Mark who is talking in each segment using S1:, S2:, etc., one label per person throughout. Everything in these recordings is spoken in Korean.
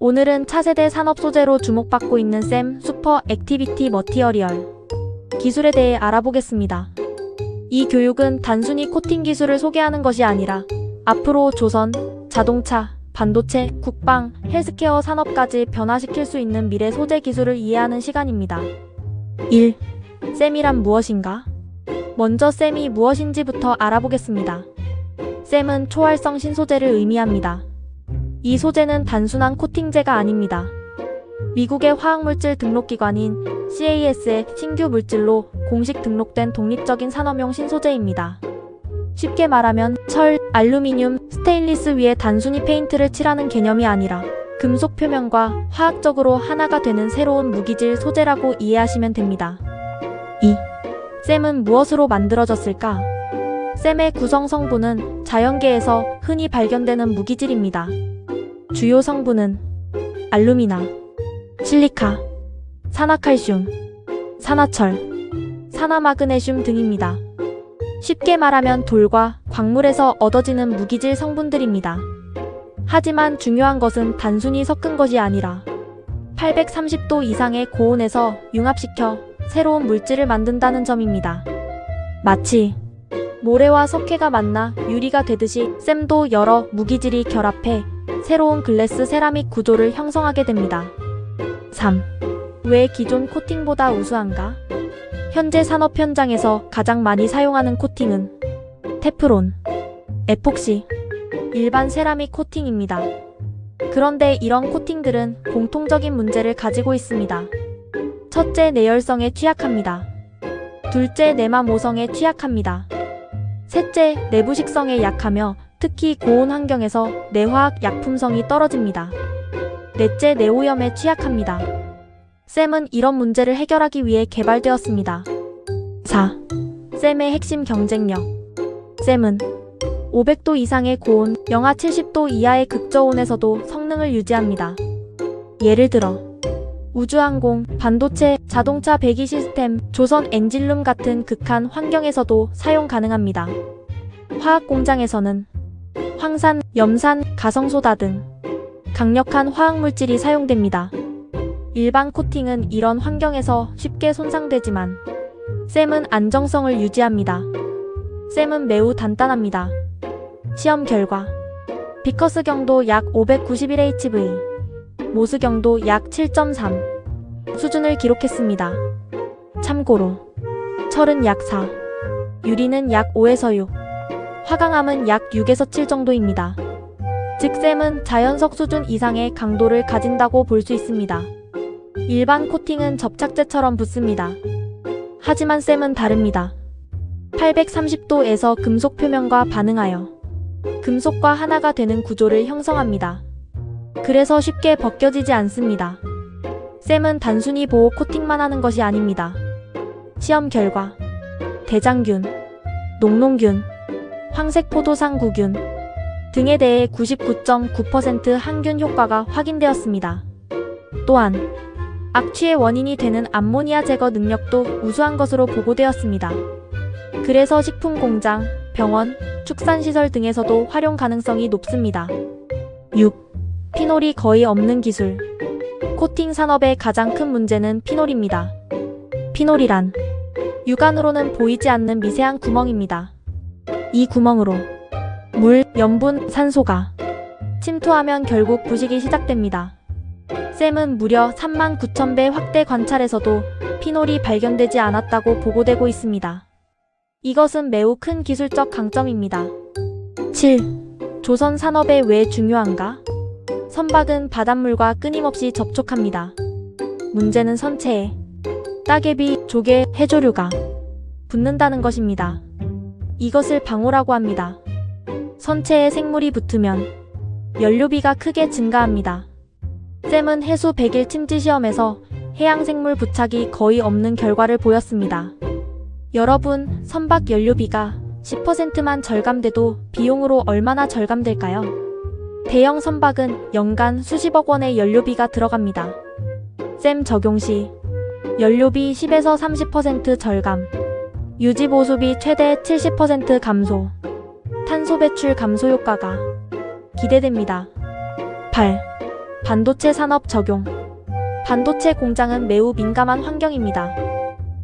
S1: 오늘은 차세대 산업 소재로 주목받고 있는 샘 슈퍼 액티비티 머티어리얼 기술에 대해 알아보겠습니다. 이 교육은 단순히 코팅 기술을 소개하는 것이 아니라 앞으로 조선, 자동차, 반도체, 국방, 헬스케어 산업까지 변화시킬 수 있는 미래 소재 기술을 이해하는 시간입니다. 1. 샘이란 무엇인가? 먼저 샘이 무엇인지부터 알아보겠습니다. 샘은 초활성 신소재를 의미합니다. 이 소재는 단순한 코팅제가 아닙니다. 미국의 화학물질 등록기관인 CAS의 신규 물질로 공식 등록된 독립적인 산업용 신소재입니다. 쉽게 말하면 철, 알루미늄, 스테인리스 위에 단순히 페인트를 칠하는 개념이 아니라 금속 표면과 화학적으로 하나가 되는 새로운 무기질 소재라고 이해하시면 됩니다. 2. 샘은 무엇으로 만들어졌을까? 샘의 구성 성분은 자연계에서 흔히 발견되는 무기질입니다. 주요 성분은 알루미나, 실리카, 산화칼슘, 산화철, 산화마그네슘 등입니다. 쉽게 말하면 돌과 광물에서 얻어지는 무기질 성분들입니다. 하지만 중요한 것은 단순히 섞은 것이 아니라 830도 이상의 고온에서 융합시켜 새로운 물질을 만든다는 점입니다. 마치 모래와 석회가 만나 유리가 되듯이 샘도 여러 무기질이 결합해 새로운 글래스 세라믹 구조를 형성하게 됩니다. 3. 왜 기존 코팅보다 우수한가? 현재 산업 현장에서 가장 많이 사용하는 코팅은 테프론, 에폭시, 일반 세라믹 코팅입니다. 그런데 이런 코팅들은 공통적인 문제를 가지고 있습니다. 첫째, 내열성에 취약합니다. 둘째, 내마 모성에 취약합니다. 셋째, 내부 식성에 약하며 특히 고온 환경에서 내화학 약품성이 떨어집니다. 넷째, 내오염에 취약합니다. 샘은 이런 문제를 해결하기 위해 개발되었습니다. 4. 샘의 핵심 경쟁력. 샘은 500도 이상의 고온, 영하 70도 이하의 극저온에서도 성능을 유지합니다. 예를 들어 우주항공, 반도체, 자동차 배기 시스템, 조선 엔진룸 같은 극한 환경에서도 사용 가능합니다. 화학 공장에서는 황산, 염산, 가성소다 등 강력한 화학물질이 사용됩니다. 일반 코팅은 이런 환경에서 쉽게 손상되지만 샘은 안정성을 유지합니다. 샘은 매우 단단합니다. 시험 결과 비커스 경도 약 591HV, 모스 경도 약 7.3 수준을 기록했습니다. 참고로 철은 약 4, 유리는 약 5에서 6, 화강암은 약 6에서 7 정도입니다. 즉 샘은 자연석 수준 이상의 강도를 가진다고 볼 수 있습니다. 일반 코팅은 접착제처럼 붙습니다. 하지만 샘은 다릅니다. 830도에서 금속 표면과 반응하여 금속과 하나가 되는 구조를 형성합니다. 그래서 쉽게 벗겨지지 않습니다. 샘은 단순히 보호 코팅만 하는 것이 아닙니다. 시험 결과 대장균, 녹농균, 황색포도상구균 등에 대해 99.9% 항균 효과가 확인되었습니다. 또한 악취의 원인이 되는 암모니아 제거 능력도 우수한 것으로 보고되었습니다. 그래서 식품 공장, 병원, 축산시설 등에서도 활용 가능성이 높습니다. 6. 피놀이 거의 없는 기술. 코팅 산업의 가장 큰 문제는 피놀입니다. 피놀이란 육안으로는 보이지 않는 미세한 구멍입니다. 이 구멍으로 물, 염분, 산소가 침투하면 결국 부식이 시작됩니다. 샘은 무려 39,000배 확대 관찰에서도 피놀이 발견되지 않았다고 보고되고 있습니다. 이것은 매우 큰 기술적 강점입니다. 7. 조선 산업에 왜 중요한가? 선박은 바닷물과 끊임없이 접촉합니다. 문제는 선체에 따개비, 조개, 해조류가 붙는다는 것입니다. 이것을 방호라고 합니다. 선체에 생물이 붙으면 연료비가 크게 증가합니다. 샘은 해수 100일 침지 시험에서 해양생물 부착이 거의 없는 결과를 보였습니다. 여러분, 선박 연료비가 10%만 절감돼도 비용으로 얼마나 절감될까요? 대형 선박은 연간 수십억 원의 연료비가 들어갑니다. 샘 적용 시 연료비 10에서 30% 절감, 유지보수비 최대 70% 감소, 탄소 배출 감소 효과가 기대됩니다. 8. 반도체 산업 적용. 반도체 공장은 매우 민감한 환경입니다.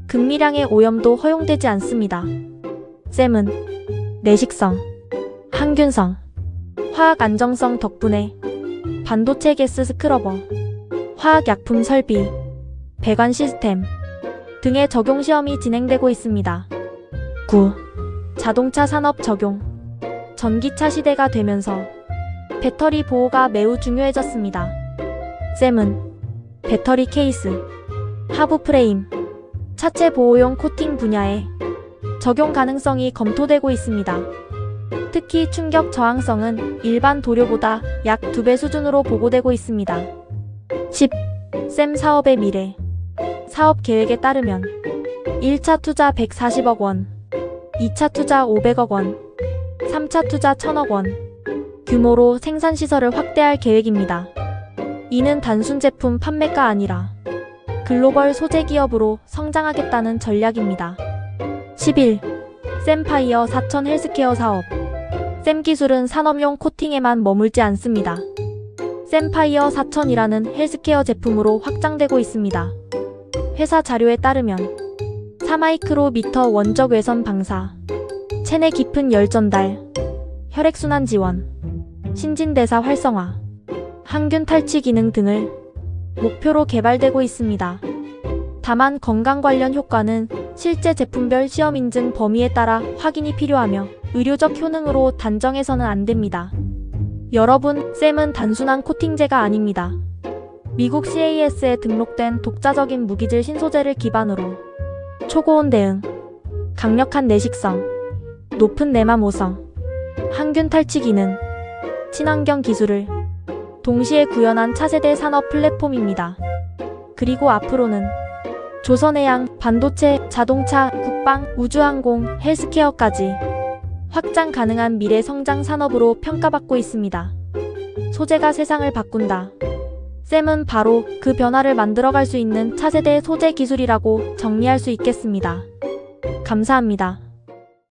S1: 극미량의 오염도 허용되지 않습니다. 셈은 내식성, 항균성, 화학 안정성 덕분에 반도체 가스 스크러버, 화학약품 설비, 배관 시스템 등의 적용 시험이 진행되고 있습니다. 9. 자동차 산업 적용. 전기차 시대가 되면서 배터리 보호가 매우 중요해졌습니다. 셈은 배터리 케이스, 하부 프레임, 차체 보호용 코팅 분야에 적용 가능성이 검토되고 있습니다. 특히 충격 저항성은 일반 도료보다 약 2배 수준으로 보고되고 있습니다. 10. 셈 사업의 미래. 사업 계획에 따르면 1차 투자 140억 원, 2차 투자 500억 원, 3차 투자 1000억 원 규모로 생산시설을 확대할 계획입니다. 이는 단순 제품 판매가 아니라 글로벌 소재 기업으로 성장하겠다는 전략입니다. 11. 셈파이어 4000 헬스케어 사업. 셈 기술은 산업용 코팅에만 머물지 않습니다. 셈파이어 4000이라는 헬스케어 제품으로 확장되고 있습니다. 회사 자료에 따르면 4마이크로미터 원적 외선 방사, 체내 깊은 열 전달, 혈액순환 지원, 신진대사 활성화, 항균 탈취 기능 등을 목표로 개발되고 있습니다. 다만 건강 관련 효과는 실제 제품별 시험 인증 범위에 따라 확인이 필요하며 의료적 효능으로 단정해서는 안 됩니다. 여러분, 셈은 단순한 코팅제가 아닙니다. 미국 CAS에 등록된 독자적인 무기질 신소재를 기반으로 초고온 대응, 강력한 내식성, 높은 내마 모성, 항균 탈취 기능, 친환경 기술을 동시에 구현한 차세대 산업 플랫폼입니다. 그리고 앞으로는 조선해양, 반도체, 자동차, 국방, 우주항공, 헬스케어까지 확장 가능한 미래 성장 산업으로 평가받고 있습니다. 소재가 세상을 바꾼다. 셈은 바로 그 변화를 만들어갈 수 있는 차세대 소재 기술이라고 정리할 수 있겠습니다. 감사합니다.